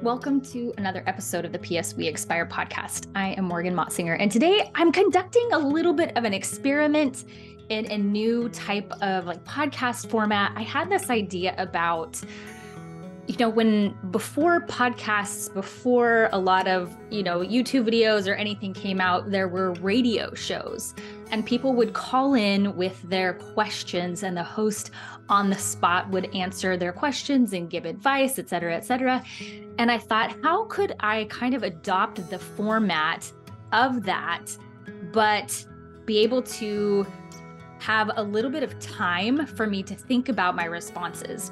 Welcome to another episode of the PS We Expire podcast. I am Morgan Motzinger, and today I'm conducting a little bit of an experiment in a new type of podcast format. I had this idea about, when before podcasts, before a lot of, YouTube videos or anything came out, there were radio shows and people would call in with their questions and the host on the spot would answer their questions and give advice, et cetera, et cetera. And I thought, how could I kind of adopt the format of that, but be able to have a little bit of time for me to think about my responses?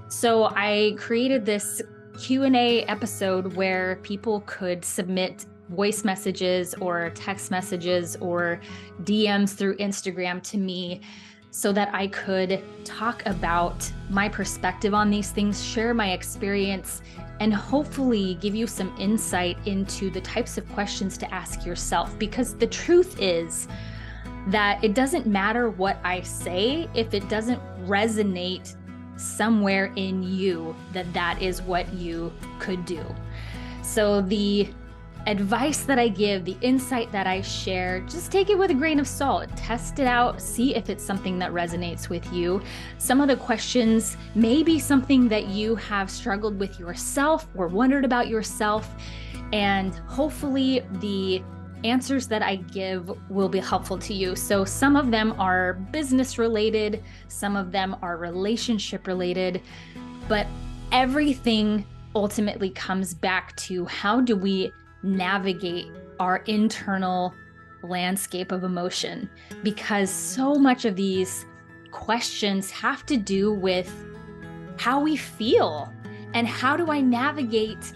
So I created this Q&A episode where people could submit voice messages or text messages or DMs through Instagram to me so that I could talk about my perspective on these things, share my experience, and hopefully give you some insight into the types of questions to ask yourself. Because the truth is that it doesn't matter what I say if it doesn't resonate somewhere in you, that is what you could do. So the advice that I give, the insight that I share, just take it with a grain of salt. Test it out, see if it's something that resonates with you. Some of the questions may be something that you have struggled with yourself or wondered about yourself, and hopefully the answers that I give will be helpful to you. So some of them are business related, some of them are relationship related, but everything ultimately comes back to how do we navigate our internal landscape of emotion? Because so much of these questions have to do with how we feel and how do I navigate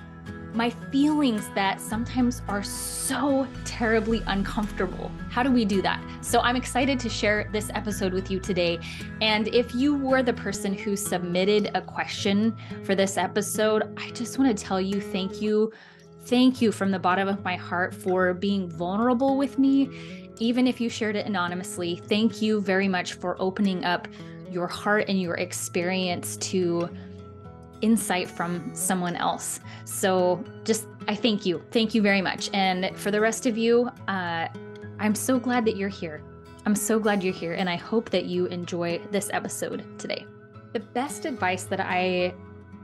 my feelings that sometimes are so terribly uncomfortable. How do we do that? So I'm excited to share this episode with you today. And if you were the person who submitted a question for this episode, I just want to tell you thank you. Thank you from the bottom of my heart for being vulnerable with me, even if you shared it anonymously. Thank you very much for opening up your heart and your experience to insight from someone else. So I thank you. Thank you very much. And for the rest of you, I'm so glad that you're here. I'm so glad you're here. And I hope that you enjoy this episode today. The best advice that I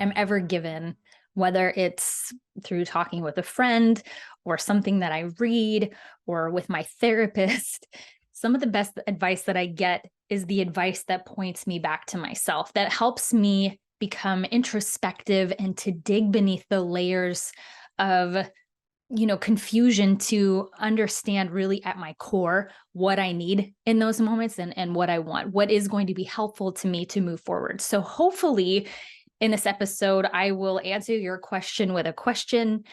am ever given, whether it's through talking with a friend or something that I read or with my therapist, some of the best advice that I get is the advice that points me back to myself, that helps me become introspective and to dig beneath the layers of, confusion to understand really at my core what I need in those moments and what I want, what is going to be helpful to me to move forward. So hopefully in this episode, I will answer your question with a question,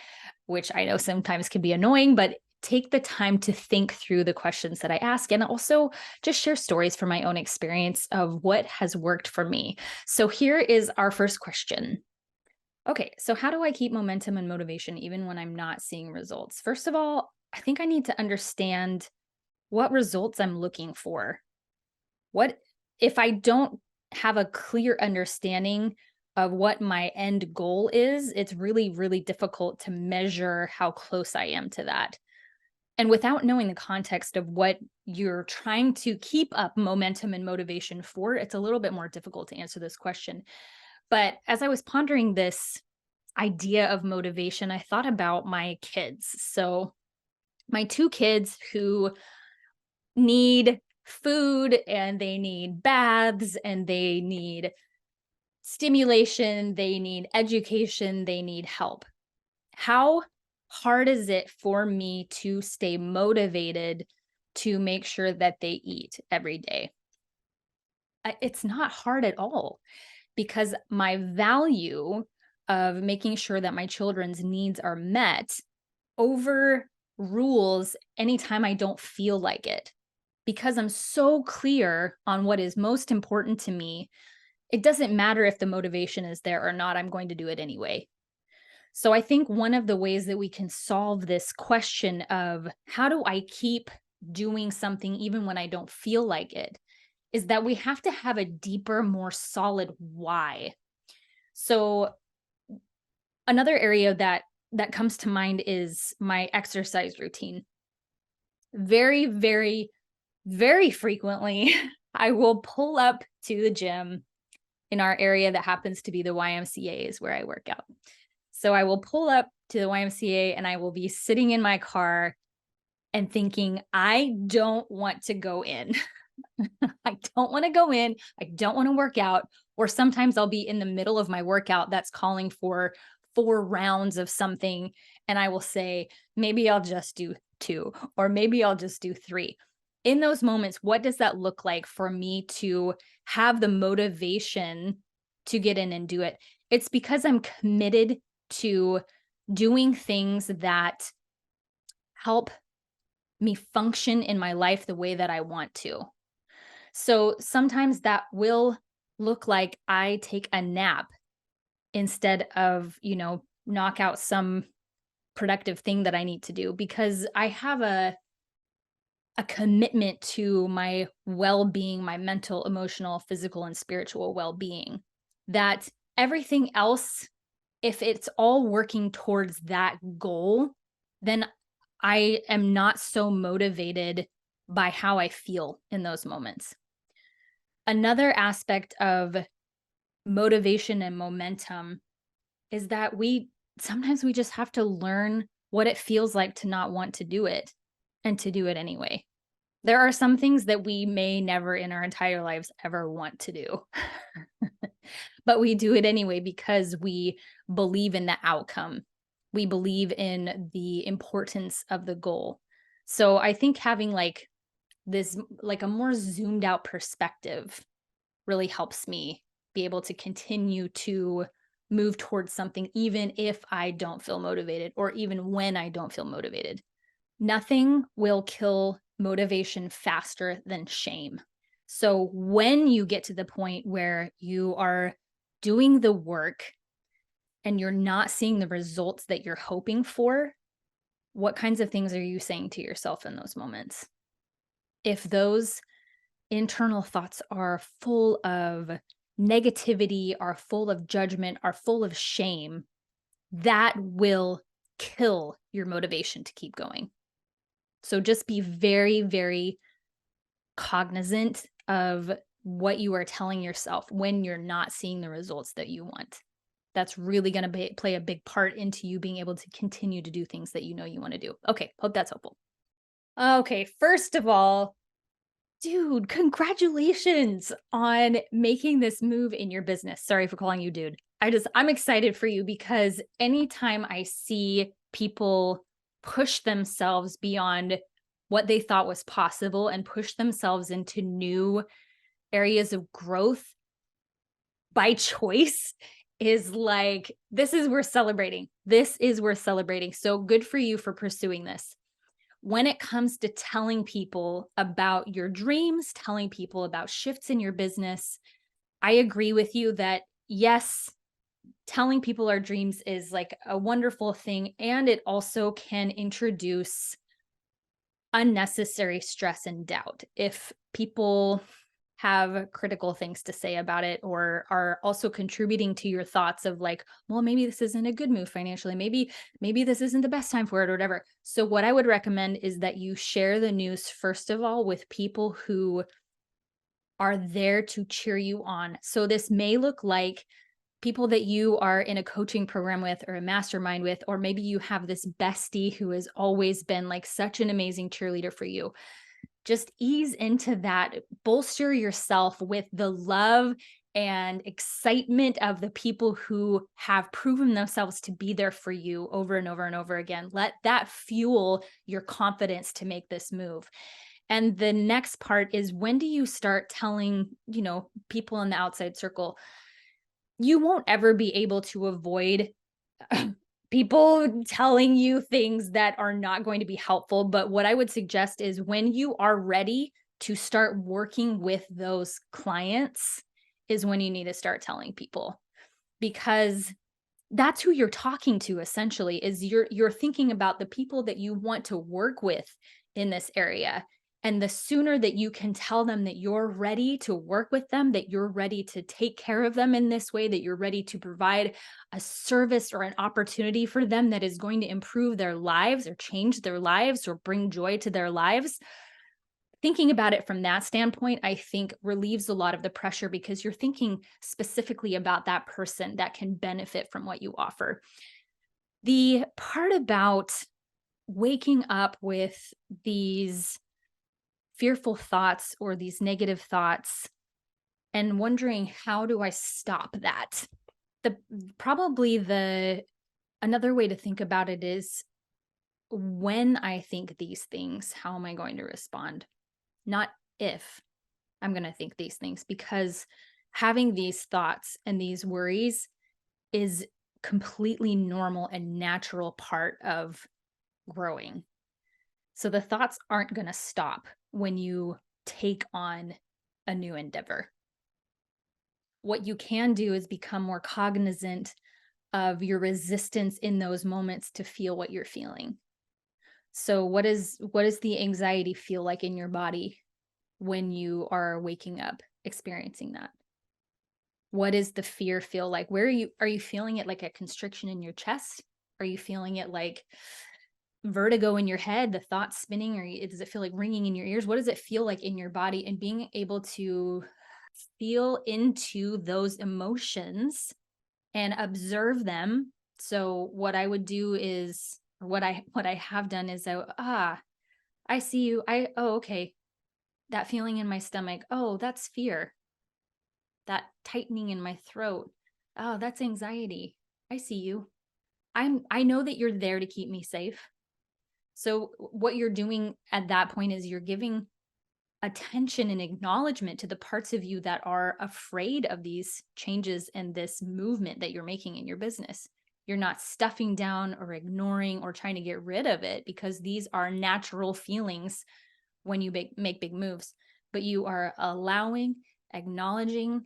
which I know sometimes can be annoying, but take the time to think through the questions that I ask and also just share stories from my own experience of what has worked for me. So here is our first question. Okay, so how do I keep momentum and motivation even when I'm not seeing results? First of all, I think I need to understand what results I'm looking for. What if I don't have a clear understanding of what my end goal is, it's really, really difficult to measure how close I am to that. And without knowing the context of what you're trying to keep up momentum and motivation for, it's a little bit more difficult to answer this question. But as I was pondering this idea of motivation, I thought about my kids. So my two kids who need food and they need baths and they need stimulation, they need education, they need help. How hard is it for me to stay motivated to make sure that they eat every day? It's not hard at all, because my value of making sure that my children's needs are met overrules anytime I don't feel like it. Because I'm so clear on what is most important to me, it doesn't matter if the motivation is there or not, I'm going to do it anyway. So I think one of the ways that we can solve this question of how do I keep doing something even when I don't feel like it is that we have to have a deeper, more solid why. So Another area that comes to mind is my exercise routine. Very, very, very frequently, I will pull up to the gym in our area that happens to be the YMCA is where I work out. So I will pull up to the YMCA and I will be sitting in my car and thinking, I don't want to go in. I don't want to go in. I don't want to work out. Or sometimes I'll be in the middle of my workout that's calling for 4 rounds of something. And I will say, maybe I'll just do 2, or maybe I'll just do 3. In those moments, what does that look like for me to have the motivation to get in and do it? It's because I'm committed to doing things that help me function in my life the way that I want to. So sometimes that will look like I take a nap instead of, knock out some productive thing that I need to do because I have a commitment to my well-being, my mental, emotional, physical, and spiritual well-being. That everything else, if it's all working towards that goal, then I am not so motivated by how I feel in those moments. Another aspect of motivation and momentum is that we sometimes we just have to learn what it feels like to not want to do it and to do it anyway. There are some things that we may never in our entire lives ever want to do, but we do it anyway because we believe in the outcome. We believe in the importance of the goal. So I think having like a more zoomed out perspective really helps me be able to continue to move towards something, even if I don't feel motivated or even when I don't feel motivated. Nothing will kill motivation faster than shame. So when you get to the point where you are doing the work and you're not seeing the results that you're hoping for, what kinds of things are you saying to yourself in those moments? If those internal thoughts are full of negativity, are full of judgment, are full of shame, that will kill your motivation to keep going. So just be very, very cognizant of what you are telling yourself when you're not seeing the results that you want. That's really going to play a big part into you being able to continue to do things that you know you want to do. Okay, hope that's helpful. Okay, first of all, dude, congratulations on making this move in your business. Sorry for calling you dude. I'm excited for you because anytime I see people push themselves beyond what they thought was possible and push themselves into new areas of growth by choice is like, this is worth celebrating. This is worth celebrating. So good for you for pursuing this. When it comes to telling people about your dreams, telling people about shifts in your business, I agree with you that yes, telling people our dreams is like a wonderful thing. And it also can introduce unnecessary stress and doubt. If people have critical things to say about it or are also contributing to your thoughts of like, well, maybe this isn't a good move financially, maybe this isn't the best time for it or whatever. So what I would recommend is that you share the news first of all with people who are there to cheer you on. So this may look like people that you are in a coaching program with or a mastermind with, or maybe you have this bestie who has always been like such an amazing cheerleader for you. Just ease into that, bolster yourself with the love and excitement of the people who have proven themselves to be there for you over and over and over again. Let that fuel your confidence to make this move. And the next part is, when do you start telling, people in the outside circle? You won't ever be able to avoid people telling you things that are not going to be helpful. But what I would suggest is when you are ready to start working with those clients is when you need to start telling people, because that's who you're talking to essentially. Is you're thinking about the people that you want to work with in this area. And the sooner that you can tell them that you're ready to work with them, that you're ready to take care of them in this way, that you're ready to provide a service or an opportunity for them that is going to improve their lives or change their lives or bring joy to their lives, thinking about it from that standpoint, I think relieves a lot of the pressure because you're thinking specifically about that person that can benefit from what you offer. The part about waking up with these fearful thoughts or these negative thoughts and wondering, how do I stop that? The probably the Another way to think about it is, when I think these things, how am I going to respond? Not if I'm going to think these things, because having these thoughts and these worries is completely normal and natural part of growing. So the thoughts aren't going to stop when you take on a new endeavor. What you can do is become more cognizant of your resistance in those moments to feel what you're feeling. So what does the anxiety feel like in your body when you are waking up experiencing that? What does the fear feel like? Where are you feeling it like a constriction in your chest? Are you feeling it like vertigo in your head, the thoughts spinning, or does it feel like ringing in your ears? What does it feel like in your body? And being able to feel into those emotions and observe them. So what I would do is, or what I have done is, I see you. Oh, okay. That feeling in my stomach. Oh, that's fear. That tightening in my throat. Oh, that's anxiety. I see you. I know that you're there to keep me safe. So what you're doing at that point is you're giving attention and acknowledgement to the parts of you that are afraid of these changes and this movement that you're making in your business. You're not stuffing down or ignoring or trying to get rid of it, because these are natural feelings when you make big moves, but you are allowing, acknowledging,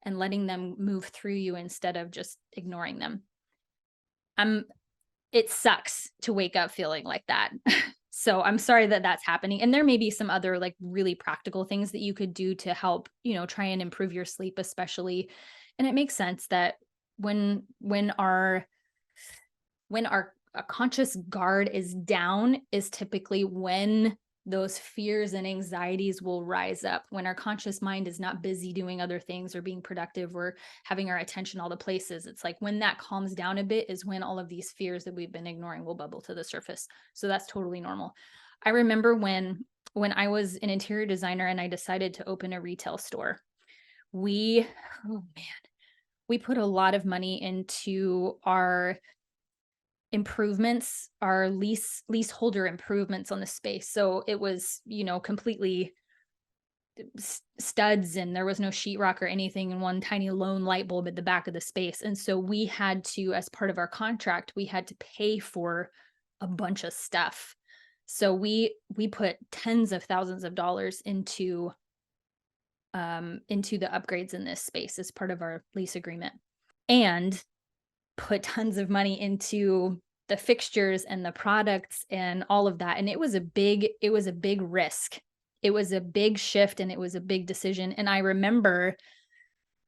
and letting them move through you instead of just ignoring them. It sucks to wake up feeling like that. So I'm sorry that that's happening. And there may be some other like really practical things that you could do to help, try and improve your sleep, especially. And it makes sense that when our conscious guard is down is typically when those fears and anxieties will rise up. When our conscious mind is not busy doing other things or being productive or having our attention all the places, it's like when that calms down a bit is when all of these fears that we've been ignoring will bubble to the surface. So that's totally normal. I remember when I was an interior designer and I decided to open a retail store, we put a lot of money into our improvements, our leaseholder improvements on the space. So it was, completely studs, and there was no sheetrock or anything, and one tiny lone light bulb at the back of the space. And so we had to, as part of our contract, we had to pay for a bunch of stuff. So we put tens of thousands of dollars into the upgrades in this space as part of our lease agreement, and put tons of money into the fixtures and the products and all of that. And it was a big risk. It was a big shift and it was a big decision. And I remember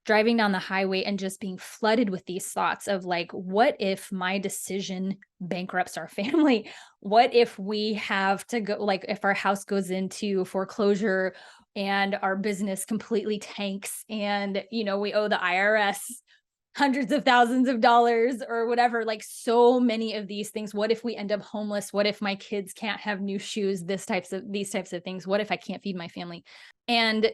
driving down the highway and just being flooded with these thoughts of like, what if my decision bankrupts our family? What if we have to go, like if our house goes into foreclosure and our business completely tanks and, we owe the IRS hundreds of thousands of dollars or whatever, like so many of these things. What if we end up homeless? What if my kids can't have new shoes? These types of things. What if I can't feed my family? And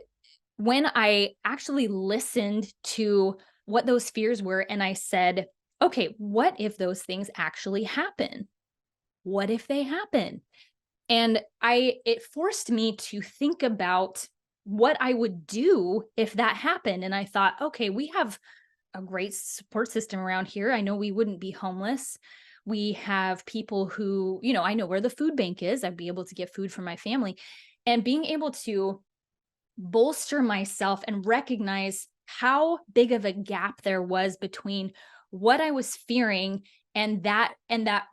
when I actually listened to what those fears were and I said, okay, what if those things actually happen? What if they happen? And it forced me to think about what I would do if that happened. And I thought, okay, we have a great support system around here. I know we wouldn't be homeless. We have people who, I know where the food bank is. I'd be able to get food for my family. And being able to bolster myself and recognize how big of a gap there was between what I was fearing and that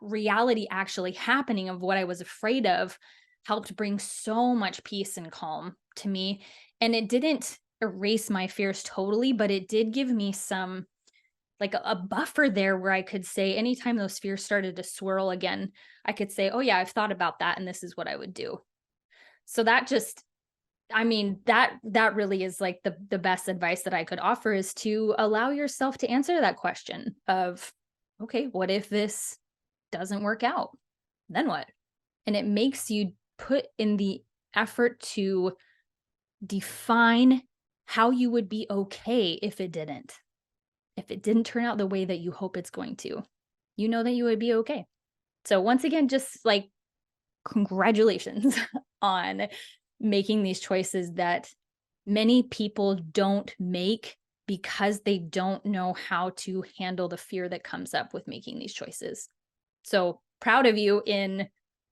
reality actually happening of what I was afraid of, helped bring so much peace and calm to me. And it didn't erase my fears totally, but it did give me some like a buffer there where I could say anytime those fears started to swirl again, I could say, "Oh yeah, I've thought about that and this is what I would do." So that just I mean, that really is like the best advice that I could offer is to allow yourself to answer that question of, "Okay, what if this doesn't work out? Then what?" And it makes you put in the effort to define how you would be okay if it didn't. If it didn't turn out the way that you hope it's going to, you know that you would be okay. So once again, just like congratulations on making these choices that many people don't make because they don't know how to handle the fear that comes up with making these choices. So proud of you in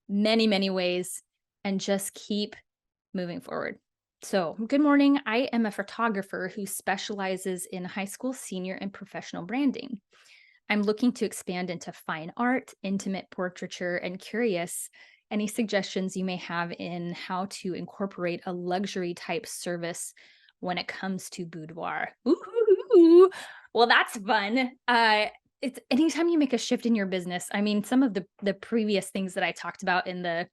many, many ways and just keep moving forward. So, good morning. I am a photographer who specializes in high school, senior, and professional branding. I'm looking to expand into fine art, intimate portraiture, and curious any suggestions you may have in how to incorporate a luxury type service when it comes to boudoir. Ooh, well, that's fun. It's anytime you make a shift in your business. I mean, some of the previous things that I talked about in the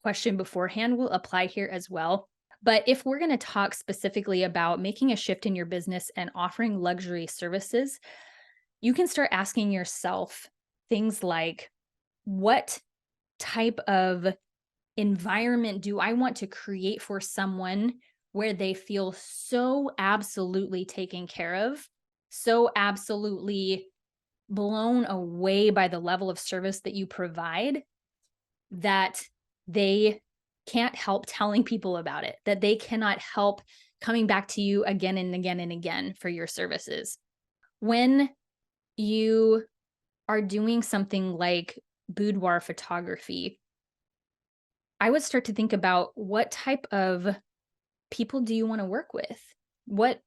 question beforehand will apply here as well. But if we're going to talk specifically about making a shift in your business and offering luxury services, you can start asking yourself things like, what type of environment do I want to create for someone where they feel so absolutely taken care of, so absolutely blown away by the level of service that you provide that they can't help telling people about it, that they cannot help coming back to you again and again and again for your services. When you are doing something like boudoir photography, I would start to think about what type of people do you want to work with? What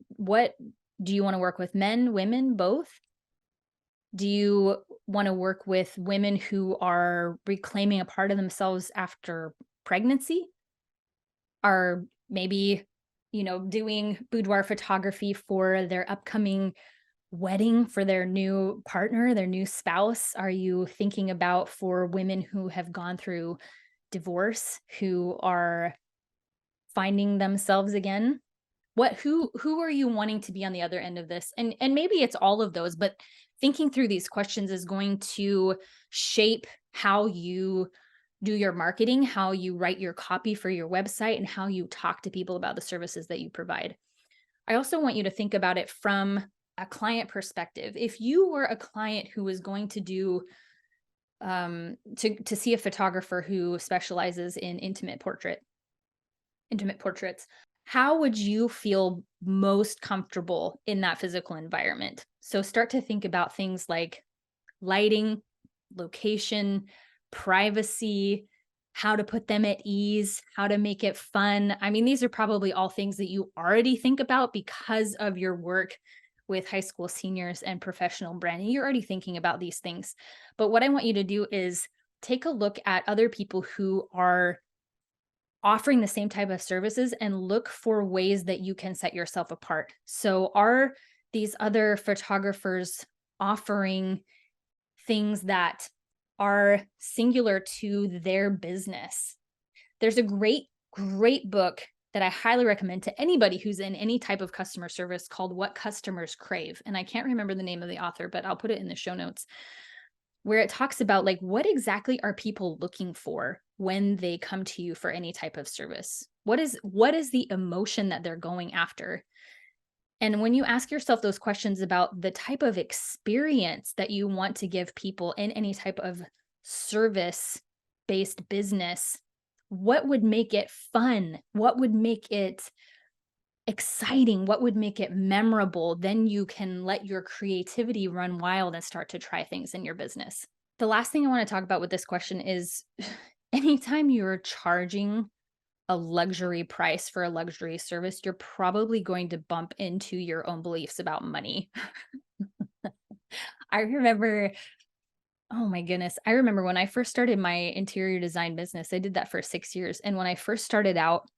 do you want to work with? Men, women, both? Do you want to work with women who are reclaiming a part of themselves after pregnancy? Are maybe, doing boudoir photography for their upcoming wedding for their new partner, their new spouse? Are you thinking about for women who have gone through divorce, who are finding themselves again? Who are you wanting to be on the other end of this? And maybe it's all of those, but thinking through these questions is going to shape how you do your marketing, how you write your copy for your website, and how you talk to people about the services that you provide. I also want you to think about it from a client perspective. If you were a client who was going to do to see a photographer who specializes in intimate portraits, how would you feel most comfortable in that physical environment? So start to think about things like lighting, location, privacy, how to put them at ease, how to make it fun. I mean, these are probably all things that you already think about because of your work with high school seniors and professional branding. You're already thinking about these things. But what I want you to do is take a look at other people who are offering the same type of services and look for ways that you can set yourself apart. So, are these other photographers offering things that are singular to their business? There's a great book that I highly recommend to anybody who's in any type of customer service called What Customers Crave. And I can't remember the name of the author, but I'll put it in the show notes, where it talks about like what exactly are people looking for when they come to you for any type of service? What is the emotion that they're going after? And when you ask yourself those questions about the type of experience that you want to give people in any type of service based business, what would make it fun? What would make it exciting? What would make it memorable? Then you can let your creativity run wild and start to try things in your business. The last thing I want to talk about with this question is anytime you're charging a luxury price for a luxury service, you're probably going to bump into your own beliefs about money. I remember Oh my goodness. I remember when I first started my interior design business, I did that for 6 years. And when I first started out,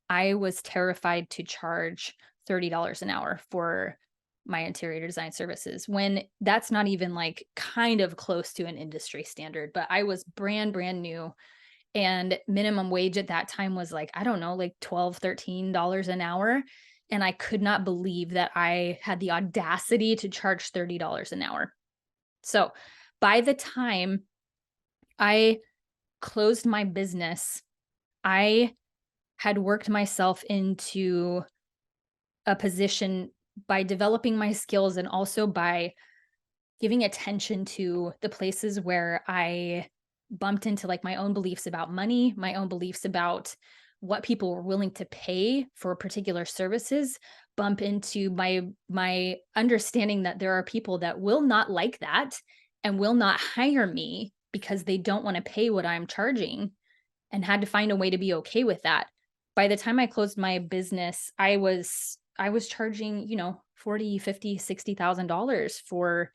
I was terrified to charge $30 an hour for my interior design services when that's not even like kind of close to an industry standard. But I was brand new, and minimum wage at that time was like, I don't know, like 12, $13 an hour. And I could not believe that I had the audacity to charge $30 an hour. So by the time I closed my business, I had worked myself into a position by developing my skills and also by giving attention to the places where I bumped into like my own beliefs about money, my own beliefs about what people were willing to pay for particular services, bump into my understanding that there are people that will not like that and will not hire me because they don't want to pay what I'm charging, and had to find a way to be okay with that. By the time I closed my business, I was charging, 40, 50, $60,000 for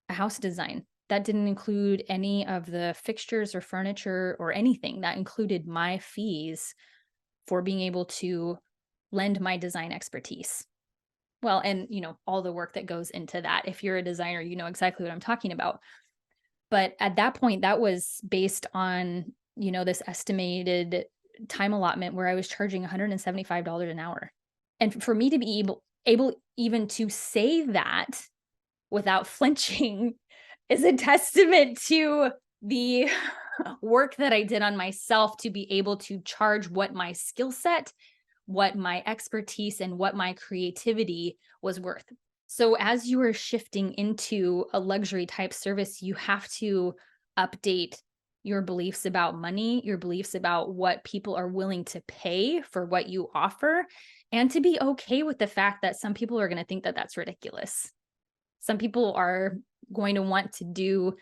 a house design. That didn't include any of the fixtures or furniture or anything. That included my fees for being able to lend my design expertise. Well, and all the work that goes into that. If you're a designer, you know exactly what I'm talking about. But at that point, that was based on, this estimated time allotment where I was charging $175 an hour. And for me to be able even to say that without flinching is a testament to the work that I did on myself to be able to charge what my skill set, what my expertise, and what my creativity was worth. So, as you are shifting into a luxury type service, you have to update your beliefs about money, your beliefs about what people are willing to pay for what you offer, and to be okay with the fact that some people are going to think that that's ridiculous. Some people are going to want to do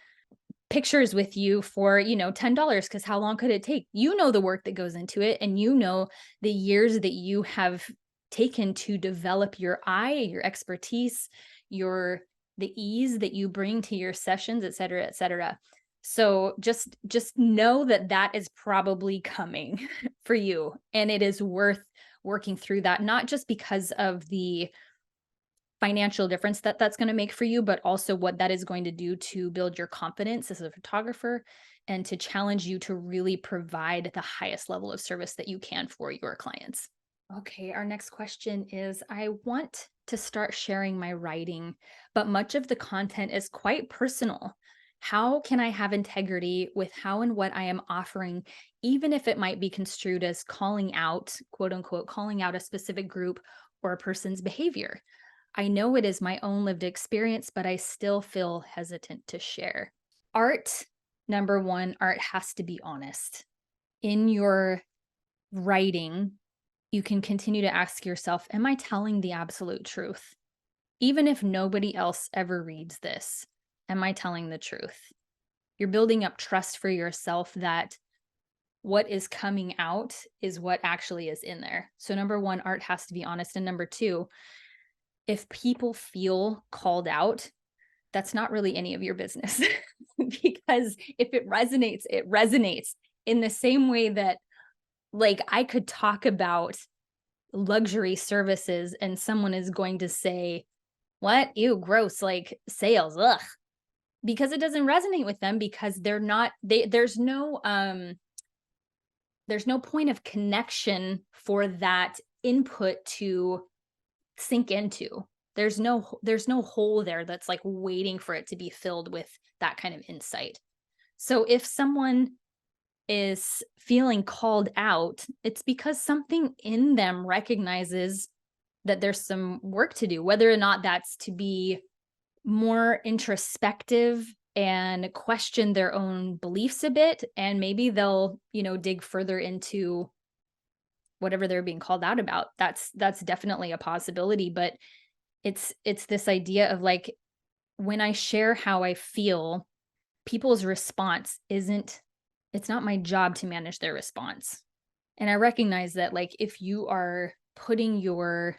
pictures with you for, $10, because how long could it take? You know the work that goes into it, and you know the years that you have taken to develop your eye, your expertise, the ease that you bring to your sessions, et cetera, et cetera. So just know that that is probably coming for you, and it is worth working through that, not just because of the financial difference that that's going to make for you, but also what that is going to do to build your confidence as a photographer and to challenge you to really provide the highest level of service that you can for your clients. Okay, our next question is, I want to start sharing my writing, but much of the content is quite personal. How can I have integrity with how and what I am offering, even if it might be construed as calling out, quote unquote, calling out a specific group or a person's behavior? I know it is my own lived experience, but I still feel hesitant to share. Art, number one, art has to be honest. In your writing, you can continue to ask yourself, am I telling the absolute truth? Even if nobody else ever reads this, am I telling the truth? You're building up trust for yourself that what is coming out is what actually is in there. So, number one, art has to be honest. And number two, if people feel called out, that's not really any of your business. Because if it resonates in the same way that, like, I could talk about luxury services and someone is going to say, what? Ew, gross, like sales, ugh. Because it doesn't resonate with them, because they're not, there's no point of connection for that input to sink into. There's no hole there that's like waiting for it to be filled with that kind of insight. So if someone is feeling called out, it's because something in them recognizes that there's some work to do, whether or not that's to be more introspective and question their own beliefs a bit, and maybe they'll, dig further into whatever they're being called out about. That's definitely a possibility, but it's this idea of like, when I share how I feel, people's response isn't it's not my job to manage their response. And I recognize that, like, if you are putting your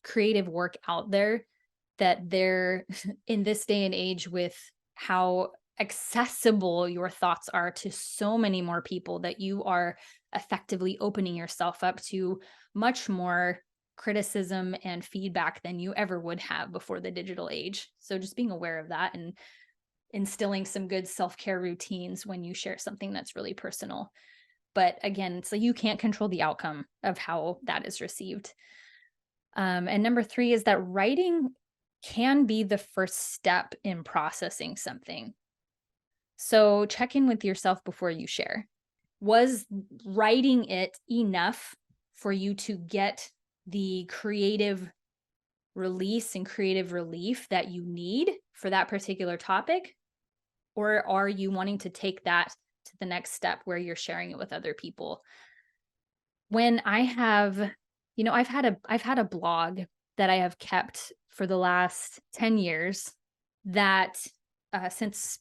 creative work out there, that there in this day and age with how accessible your thoughts are to so many more people, that you are effectively opening yourself up to much more criticism and feedback than you ever would have before the digital age. So just being aware of that and instilling some good self-care routines when you share something that's really personal. But again, so you can't control the outcome of how that is received. And number three is that writing can be the first step in processing something. So check in with yourself before you share. Was writing it enough for you to get the creative release and creative relief that you need for that particular topic? Or are you wanting to take that to the next step where you're sharing it with other people? When I have, I've had a blog that I have kept for the last 10 years, that since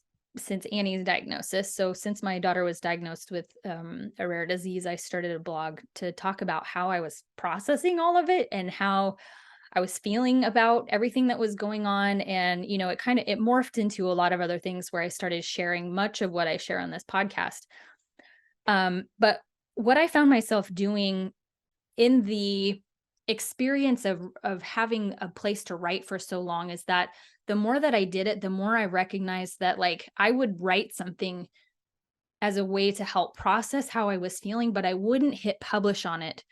Annie's diagnosis. So since my daughter was diagnosed with a rare disease, I started a blog to talk about how I was processing all of it and how I was feeling about everything that was going on. And, it morphed into a lot of other things where I started sharing much of what I share on this podcast. But what I found myself doing in the experience of having a place to write for so long is that the more that I did it, the more I recognized that, like, I would write something as a way to help process how I was feeling, but I wouldn't hit publish on it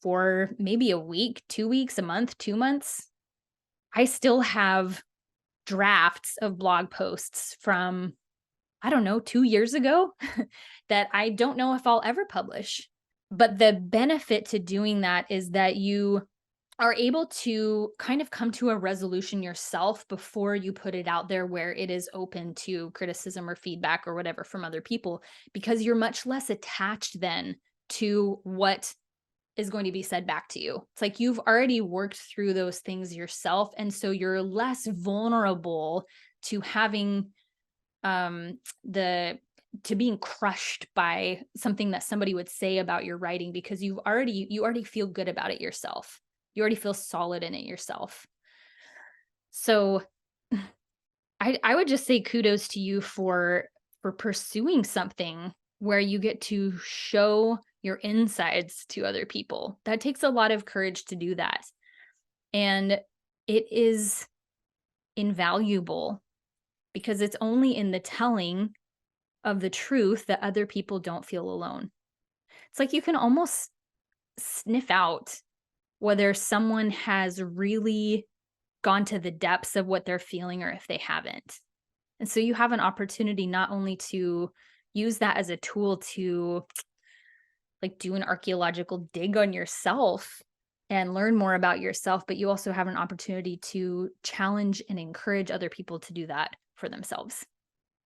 for maybe a week, 2 weeks, a month, 2 months. I still have drafts of blog posts from, I don't know, 2 years ago that I don't know if I'll ever publish. But the benefit to doing that is that you are able to kind of come to a resolution yourself before you put it out there where it is open to criticism or feedback or whatever from other people, because you're much less attached then to what is going to be said back to you. It's like you've already worked through those things yourself. And so you're less vulnerable to having the to being crushed by something that somebody would say about your writing, because you already feel good about it yourself. You already feel solid in it yourself. So I would just say kudos to you for pursuing something where you get to show your insides to other people. That takes a lot of courage to do that. And it is invaluable, because it's only in the telling of the truth that other people don't feel alone. It's like you can almost sniff out whether someone has really gone to the depths of what they're feeling or if they haven't. And so you have an opportunity not only to use that as a tool to, like, do an archaeological dig on yourself and learn more about yourself, but you also have an opportunity to challenge and encourage other people to do that for themselves.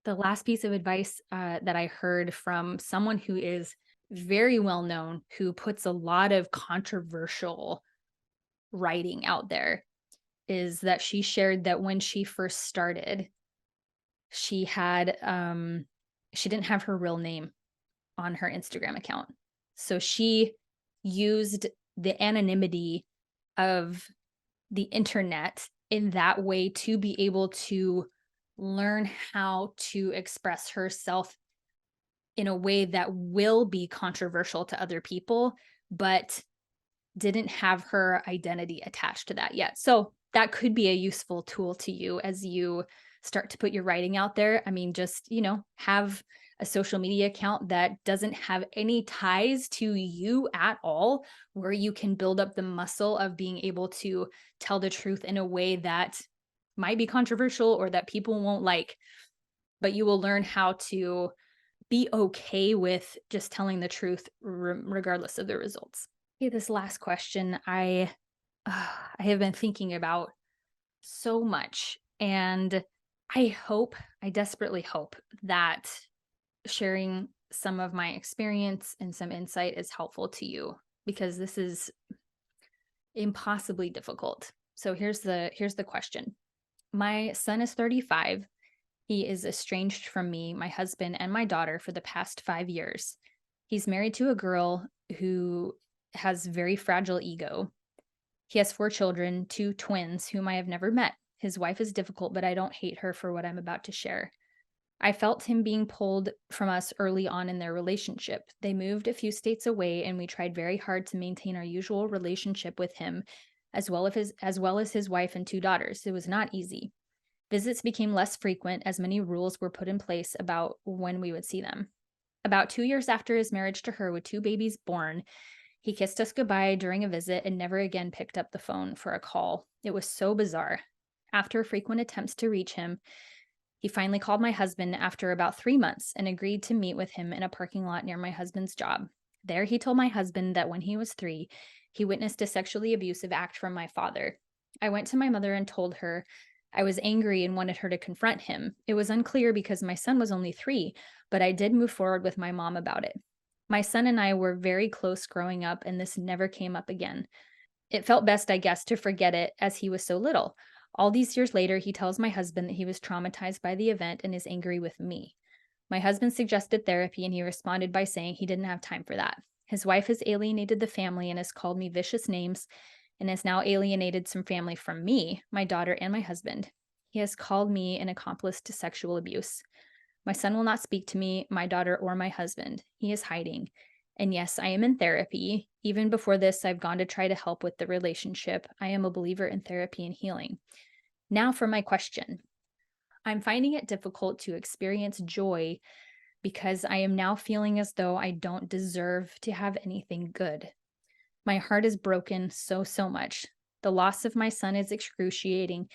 The last piece of advice that I heard from someone who is very well known, who puts a lot of controversial writing out there, is that she shared that when she first started, she had she didn't have her real name on her Instagram account. So she used the anonymity of the internet in that way to be able to learn how to express herself in a way that will be controversial to other people, but didn't have her identity attached to that yet. So that could be a useful tool to you as you start to put your writing out there. I mean, just, have a social media account that doesn't have any ties to you at all, where you can build up the muscle of being able to tell the truth in a way that might be controversial or that people won't like, but you will learn how to be okay with just telling the truth regardless of the results. Okay, this last question I have been thinking about so much, and I desperately hope that sharing some of my experience and some insight is helpful to you, because this is impossibly difficult. So here's the question. My son is 35. He is estranged from me, my husband, and my daughter for the past 5 years. He's married to a girl who has very fragile ego. He has 4 children, 2 twins whom I have never met. His wife is difficult, but I don't hate her for what I'm about to share. I felt him being pulled from us early on in their relationship. They moved a few states away, and we tried very hard to maintain our usual relationship with him, as well as his wife and two daughters. It was not easy. Visits became less frequent as many rules were put in place about when we would see them. About 2 years after his marriage to her, with two babies born, he kissed us goodbye during a visit and never again picked up the phone for a call. It was so bizarre. After frequent attempts to reach him, he finally called my husband after about 3 months and agreed to meet with him in a parking lot near my husband's job. There, he told my husband that when he was 3, he witnessed a sexually abusive act from my father. I went to my mother and told her I was angry and wanted her to confront him. It was unclear because my son was only 3, but I did move forward with my mom about it. My son and I were very close growing up, and this never came up again. It felt best, I guess, to forget it as he was so little. All these years later, he tells my husband that he was traumatized by the event and is angry with me. My husband suggested therapy, and he responded by saying he didn't have time for that. His wife has alienated the family and has called me vicious names and has now alienated some family from me, my daughter, and my husband. He has called me an accomplice to sexual abuse. My son will not speak to me, my daughter, or my husband. He is hiding. And yes, I am in therapy. Even before this, I've gone to try to help with the relationship. I am a believer in therapy and healing. Now for my question. I'm finding it difficult to experience joy because I am now feeling as though I don't deserve to have anything good. My heart is broken so much. The loss of my son is excruciating,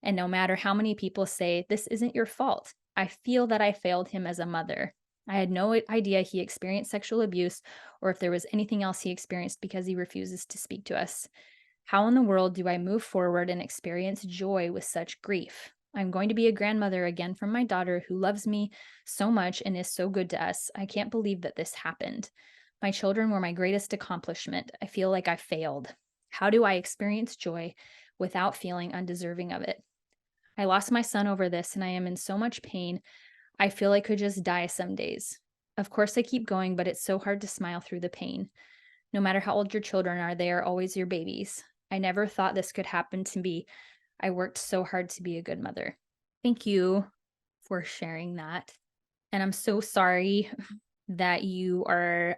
and no matter how many people say, this isn't your fault, I feel that I failed him as a mother. I had no idea he experienced sexual abuse or if there was anything else he experienced because he refuses to speak to us. How in the world do I move forward and experience joy with such grief? I'm going to be a grandmother again from my daughter who loves me so much and is so good to us. I can't believe that this happened. My children were my greatest accomplishment. I feel like I failed. How do I experience joy without feeling undeserving of it? I lost my son over this and I am in so much pain. I feel I could just die some days. Of course, I keep going, but it's so hard to smile through the pain. No matter how old your children are, they are always your babies. I never thought this could happen to me. I worked so hard to be a good mother. Thank you for sharing that. And I'm so sorry that you are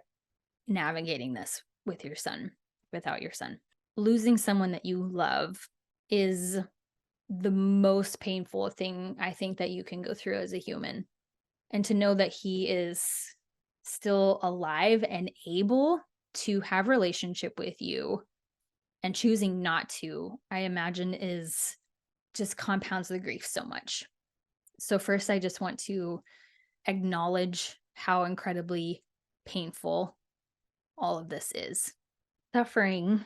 navigating this with your son, without your son. Losing someone that you love is the most painful thing I think that you can go through as a human. And to know that he is still alive and able to have relationship with you and choosing not to, I imagine is just compounds the grief so much. So first, I just want to acknowledge how incredibly painful all of this is. Suffering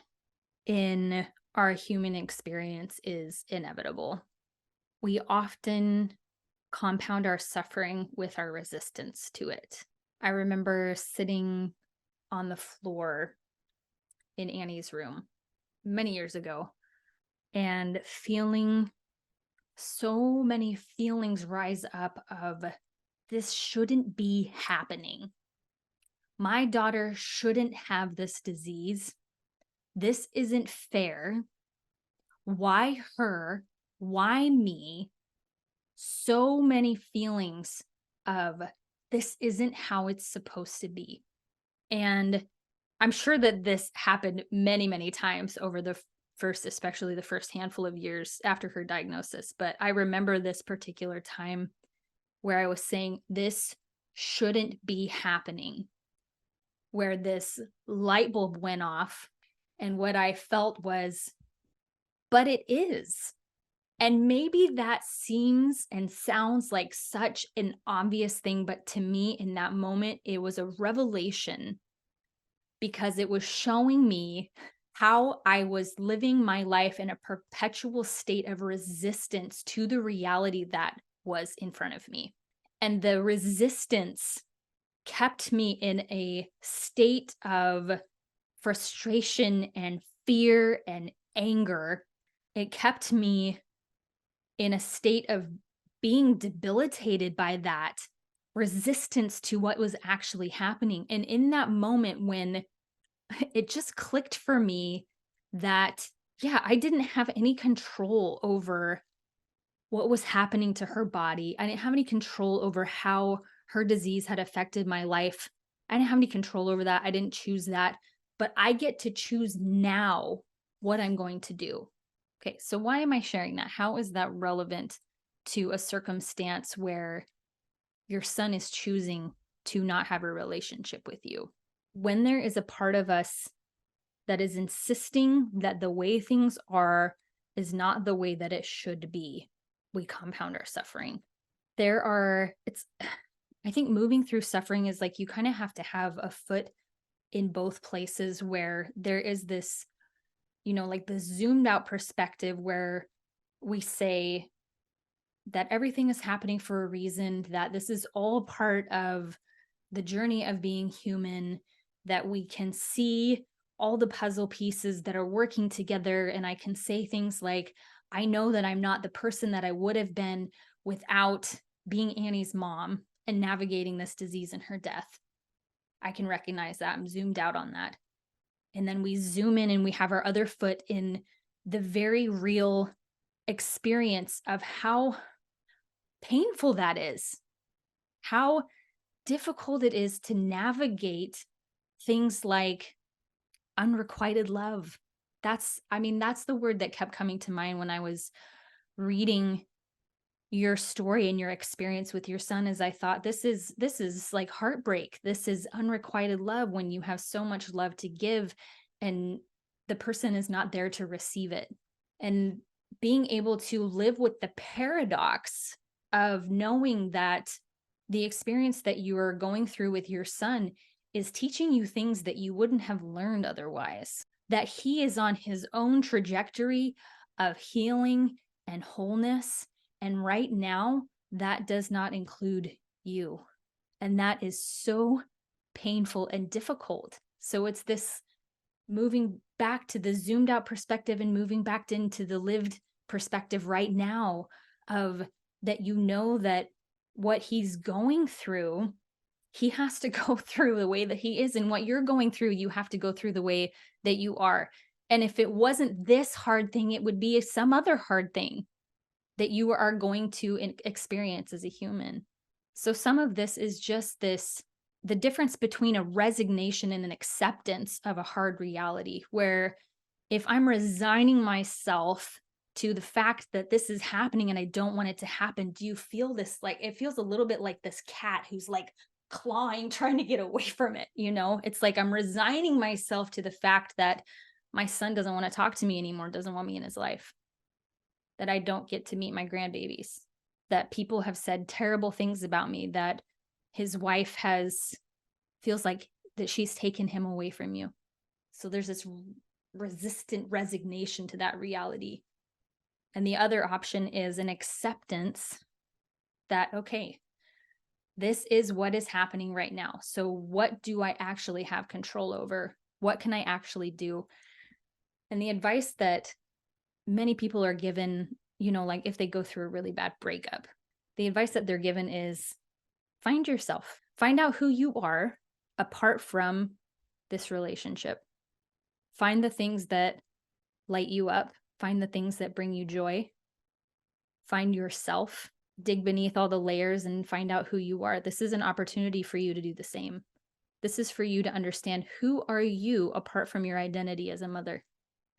in our human experience is inevitable. We often compound our suffering with our resistance to it. I remember sitting on the floor in Annie's room many years ago and feeling so many feelings rise up of this shouldn't be happening. My daughter shouldn't have this disease. This isn't fair. Why her? Why me? So many feelings of this isn't how it's supposed to be. And I'm sure that this happened many times over the first, especially the first handful of years after her diagnosis. But I remember this particular time where I was saying, this shouldn't be happening, where this light bulb went off. And what I felt was, but it is. And maybe that seems and sounds like such an obvious thing, but to me in that moment, it was a revelation because it was showing me how I was living my life in a perpetual state of resistance to the reality that was in front of me. And the resistance kept me in a state of frustration and fear and anger. It kept me in a state of being debilitated by that resistance to what was actually happening. And in that moment when it just clicked for me that, yeah, I didn't have any control over what was happening to her body. I didn't have any control over how her disease had affected my life. I didn't have any control over that. I didn't choose that, but I get to choose now what I'm going to do. Okay, so why am I sharing that? How is that relevant to a circumstance where your son is choosing to not have a relationship with you? When there is a part of us that is insisting that the way things are is not the way that it should be, we compound our suffering. I think moving through suffering is like you kind of have to have a foot in both places where there is this, like the zoomed out perspective where we say that everything is happening for a reason, that this is all part of the journey of being human, that we can see all the puzzle pieces that are working together. And I can say things like, I know that I'm not the person that I would have been without being Annie's mom and navigating this disease and her death. I can recognize that. I'm zoomed out on that. And then we zoom in and we have our other foot in the very real experience of how painful that is, how difficult it is to navigate things like unrequited love. That's the word that kept coming to mind when I was reading your story and your experience with your son. As I thought, this is like heartbreak. This is unrequited love when you have so much love to give and the person is not there to receive it. And being able to live with the paradox of knowing that the experience that you are going through with your son is teaching you things that you wouldn't have learned otherwise, that he is on his own trajectory of healing and wholeness. And right now, that does not include you. And that is so painful and difficult. So it's this moving back to the zoomed out perspective and moving back into the lived perspective right now of that, that what he's going through, he has to go through the way that he is, and what you're going through, you have to go through the way that you are. And if it wasn't this hard thing, it would be some other hard thing that you are going to experience as a human. So some of this is just the difference between a resignation and an acceptance of a hard reality, where if I'm resigning myself to the fact that this is happening and I don't want it to happen, do you feel this? Like, it feels a little bit like this cat who's like clawing, trying to get away from it. It's like I'm resigning myself to the fact that my son doesn't want to talk to me anymore, doesn't want me in his life, that I don't get to meet my grandbabies, that people have said terrible things about me, that his wife feels like that she's taken him away from you. So there's this resistant resignation to that reality. And the other option is an acceptance that, okay, this is what is happening right now. So what do I actually have control over? What can I actually do? And the advice that many people are given, like if they go through a really bad breakup, the advice that they're given is find yourself, find out who you are apart from this relationship. Find the things that light you up, find the things that bring you joy, find yourself, dig beneath all the layers and find out who you are. This is an opportunity for you to do the same. This is for you to understand, who are you apart from your identity as a mother?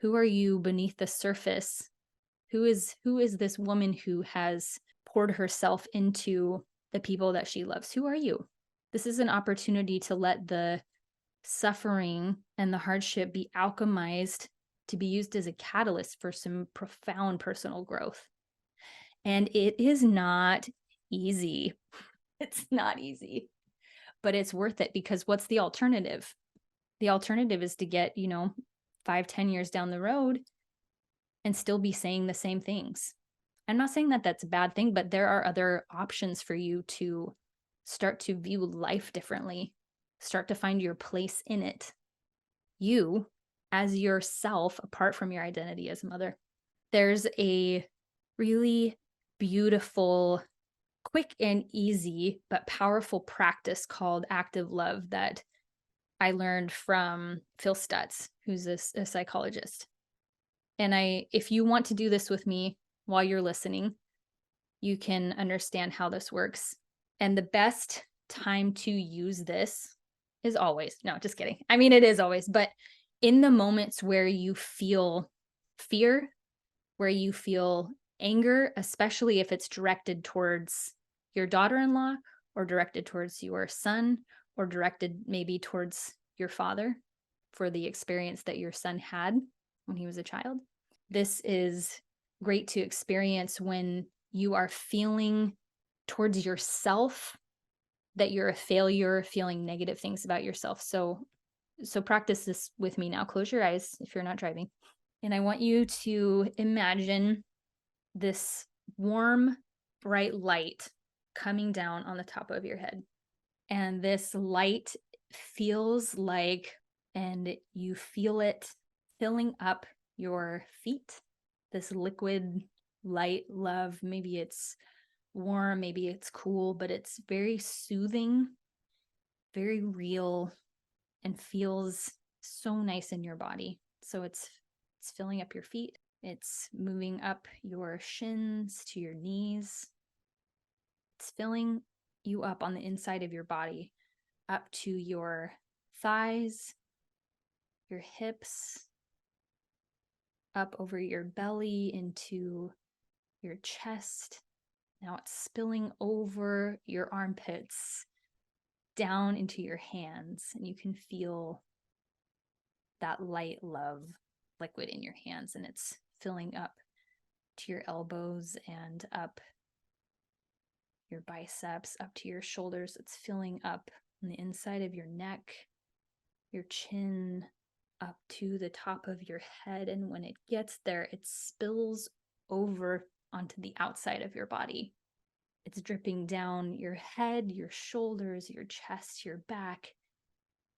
Who are you beneath the surface? Who is this woman who has poured herself into the people that she loves? Who are you? This is an opportunity to let the suffering and the hardship be alchemized to be used as a catalyst for some profound personal growth. And it is not easy. It's not easy, but it's worth it, because what's the alternative? The alternative is to get, 5-10 years down the road and still be saying the same things. I'm not saying that that's a bad thing, but there are other options for you to start to view life differently, start to find your place in it. You as yourself, apart from your identity as a mother. There's a really beautiful, quick and easy, but powerful practice called active love that I learned from Phil Stutz, who's a psychologist. And if you want to do this with me while you're listening, you can understand how this works. And the best time to use this is always, no, just kidding. I mean, it is always, but in the moments where you feel fear, where you feel anger, especially if it's directed towards your daughter-in-law or directed towards your son or directed maybe towards your father for the experience that your son had when he was a child. This is great to experience when you are feeling towards yourself that you're a failure, feeling negative things about yourself. So practice this with me now. Close your eyes if you're not driving. And I want you to imagine this warm, bright light coming down on the top of your head. And this light feels like, and you feel it filling up your feet. This liquid light love, maybe it's warm, maybe it's cool, but it's very soothing, very real, and feels so nice in your body. So it's filling up your feet. It's moving up your shins to your knees. It's filling you up on the inside of your body, up to your thighs, your hips, up over your belly into your chest. Now it's spilling over your armpits, down into your hands, and you can feel that light love liquid in your hands, and it's filling up to your elbows and up your biceps, up to your shoulders. It's filling up on the inside of your neck, your chin, up to the top of your head. And when it gets there, it spills over onto the outside of your body. It's dripping down your head, your shoulders, your chest, your back,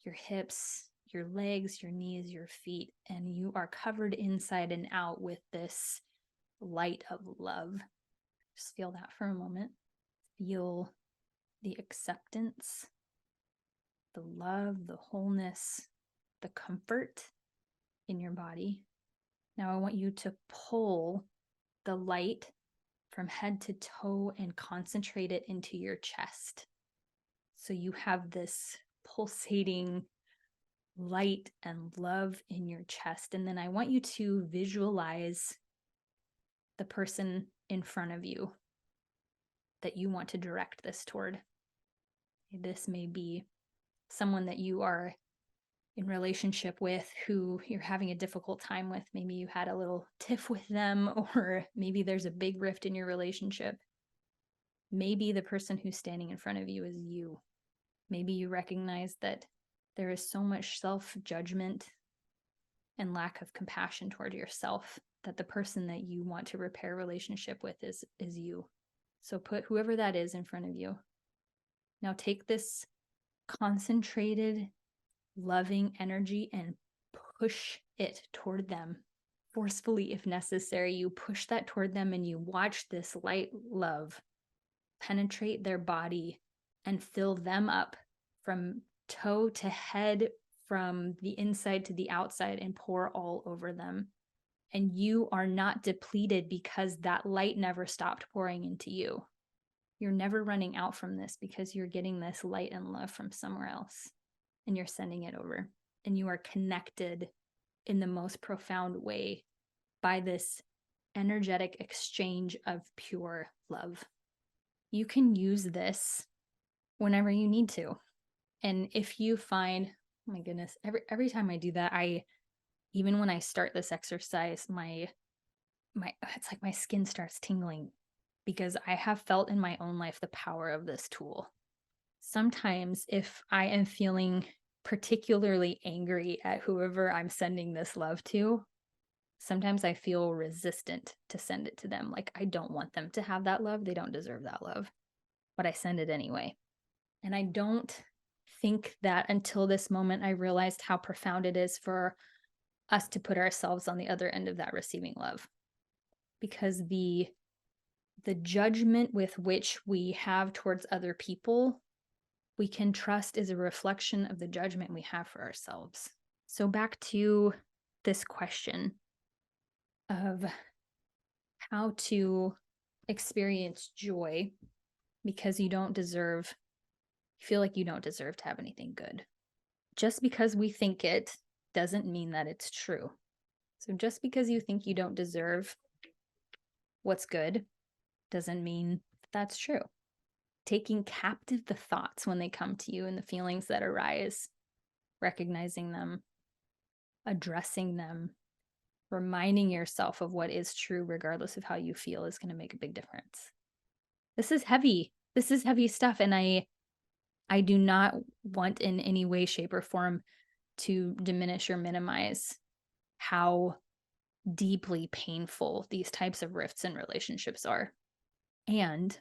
your hips, your legs, your knees, your feet, and you are covered inside and out with this light of love. Just feel that for a moment. Feel the acceptance, the love, the wholeness, the comfort in your body. Now I want you to pull the light from head to toe and concentrate it into your chest. So you have this pulsating light and love in your chest. And then I want you to visualize the person in front of you that you want to direct this toward. This may be someone that you are in relationship with who you're having a difficult time with. Maybe you had a little tiff with them, or maybe there's a big rift in your relationship. Maybe the person who's standing in front of you is you. Maybe you recognize that there is so much self-judgment and lack of compassion toward yourself that the person that you want to repair a relationship with is you. So put whoever that is in front of you. Now take this concentrated, loving energy and push it toward them forcefully if necessary. You push that toward them and you watch this light love penetrate their body and fill them up from toe to head, from the inside to the outside, and pour all over them. And you are not depleted because that light never stopped pouring into you. You're never running out from this because you're getting this light and love from somewhere else and you're sending it over. And you are connected in the most profound way by this energetic exchange of pure love. You can use this whenever you need to. And if you find, oh my goodness, every time I do that, even when I start this exercise, my it's like my skin starts tingling because I have felt in my own life the power of this tool. Sometimes if I am feeling particularly angry at whoever I'm sending this love to, sometimes I feel resistant to send it to them. Like I don't want them to have that love. They don't deserve that love, but I send it anyway. And I don't think that until this moment, I realized how profound it is for us to put ourselves on the other end of that receiving love. Because the judgment with which we have towards other people, we can trust is a reflection of the judgment we have for ourselves. So back to this question of how to experience joy because you feel like you don't deserve to have anything good. Just because we think it doesn't mean that it's true. So just because you think you don't deserve what's good doesn't mean that's true. Taking captive the thoughts when they come to you and the feelings that arise, recognizing them, addressing them, reminding yourself of what is true, regardless of how you feel, is going to make a big difference. This is heavy. This is heavy stuff. And I do not want in any way, shape, or form to diminish or minimize how deeply painful these types of rifts in relationships are. And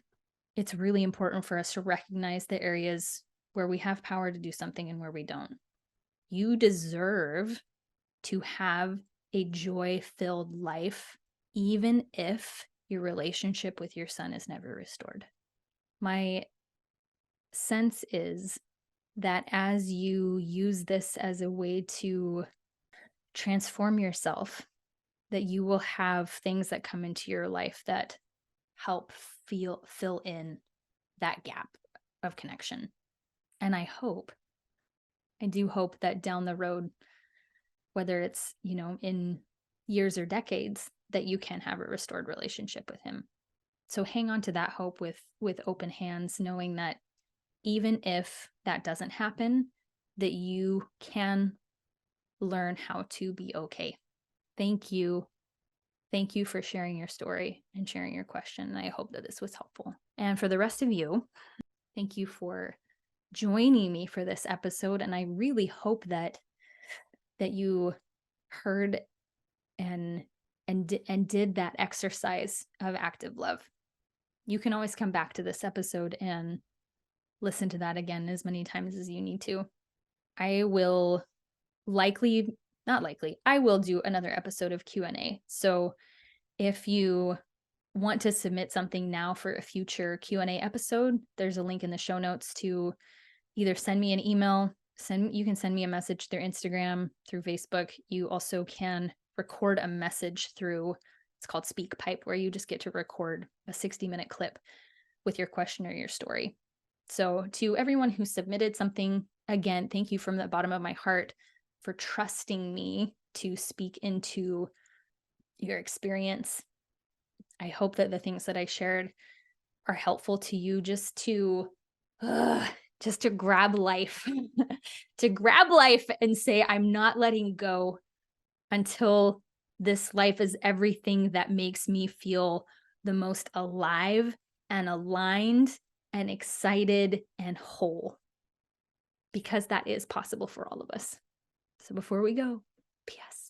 it's really important for us to recognize the areas where we have power to do something and where we don't. You deserve to have a joy-filled life, even if your relationship with your son is never restored. My sense is that as you use this as a way to transform yourself, that you will have things that come into your life that help fill in that gap of connection. And I do hope that down the road, whether it's, in years or decades, that you can have a restored relationship with him. So hang on to that hope with open hands, knowing that even if that doesn't happen, that you can learn how to be okay. Thank you. Thank you for sharing your story and sharing your question. I hope that this was helpful. And for the rest of you, thank you for joining me for this episode. And I really hope that you heard and did that exercise of active love. You can always come back to this episode and listen to that again as many times as you need to. I will I will do another episode of Q&A. So if you want to submit something now for a future Q&A episode, there's a link in the show notes to either send me an email, you can send me a message through Instagram, through Facebook. You also can record a message through, it's called SpeakPipe, where you just get to record a 60-minute clip with your question or your story. So to everyone who submitted something, again, thank you from the bottom of my heart for trusting me to speak into your experience. I hope that the things that I shared are helpful to you just to grab life, to grab life and say, I'm not letting go until this life is everything that makes me feel the most alive and aligned and excited and whole, because that is possible for all of us. So before we go, P.S.